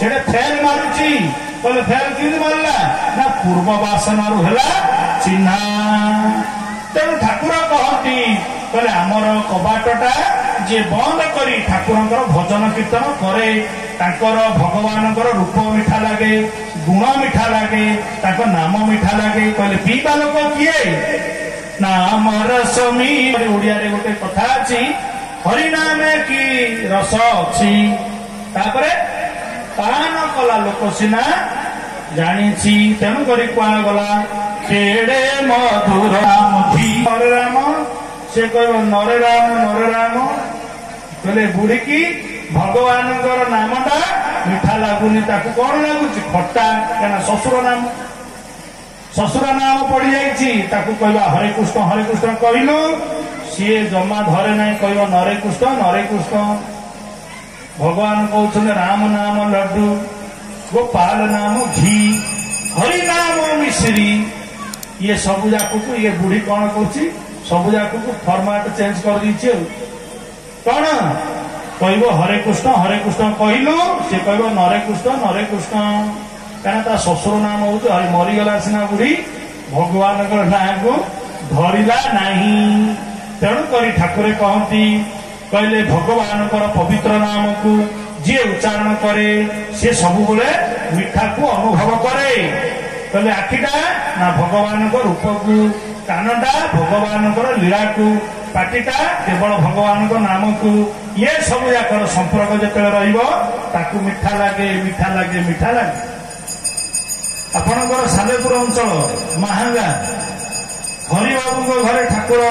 सेटे fail मारुची कहले fail किन मारला ना पूर्व वासना रु हला चिन्हा तेणु ठाकुर कहती कहले आमर कबाटटा जे बंद करी ठाकुरंकर भजन कीर्तन करे तांकर भगवानंकर रूप मिठा लागे गुण मिठा लागे तांकर नाम मिठा लागे कहले पीबा लोक किए नाम रसमी ओडिया रे गोटे कथा अछि हरिनामे की रस अछि तापरे पान कला लोक सिना जानिछि तेणु करी कुआ गला केड़े मधुर राम धी नरे राम से कहब नरे राम कहले बुढ़ी की भगवान नामटा मिठा लगुनि ताकू कौन लगुच खट्टा क्या ससुर नाम पड़ जा हरे कृष्ण कहलु सी जमा धरे ना कह नरे कृष्ण भगवान कहते राम नाम लड्डू गोपाल नाम घी हरि नाम मिश्री ये सबु जाक ये बुढ़ी कौन कौच सबु जाक फॉर्मेट चेंज कर दी कौन कहब हरे कृष्ण कहलु सी कह नरे कृष्ण क्या ससुर नाम हूँ हरि मरीगला सीना बुढ़ी भगवान ना को धरला नहीं तेणु करी ठाकुरे कहती कहले भगवान पवित्र नाम को जी उच्चारण करे सी सब बेले मिठा को अनुभव करे कहले आखिटा ना भगवान रूप को कानटा भगवान लीला को पाटिटा केवल भगवान नाम को ये सब जाकर संपर्क जिते रही मिठा लगे आपणकर सालेपुर अंचल महांगा हरिबाबू घरे ठाकुर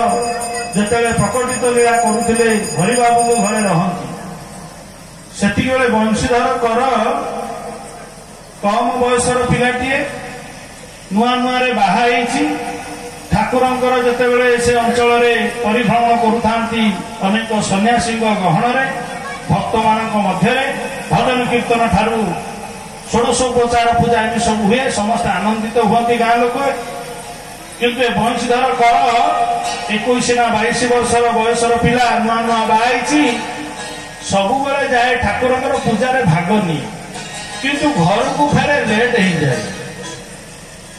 जिते प्रकटित लीला करुले हरिबाबू घरे रहती सेति बेले बंशीधर कर कम बयसर पिलाटीए नुआ नुआ बाहा ठाकुरंकर जितेबले से अंचल परिभ्रमण करुथांती अनेक सन्यासी गहन भक्त मान मध्य भजन कीर्तन ठारू षोडशोपचार पूजा एम सब हुए समस्त आनंदित हुए गाँ लोक किंतु बंशीधर कर 21 ना 22 वर्षर बयसर पिला नुआ नुआ बाहा सब बेले जाए ठाकुरंकर पूजा रे भाग नहीं किंतु घर को फेरे लेट हो जाए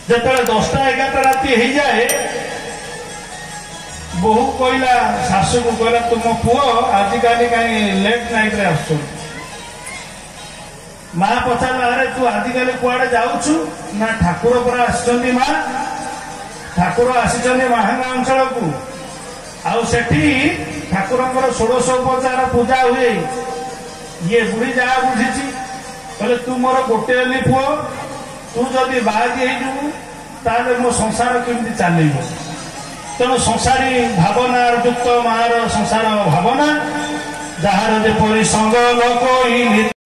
जिते 10टा 11टा राति हो जाए बहु कहला शाशु को कहला तुम पुओ आजिकल कहीं लेट नाइट रे आस माँ पचारा अरे तू आजिकल कुआड़े जाऊछु ना ठाकुर पर आसी माँ ठाकुर आसी महांगा अंचल को आउ सेठी ठाकुरंकर षोडशोपचार पूजा हुए ये बुढ़ी जहाँ बुझी कहले तू मोर गोटे पुओ तू जदि बागी हो मो संसार केमती चल तेणु संसारी भावना युक्त मार संसार भावना जार जेपरी संग लोक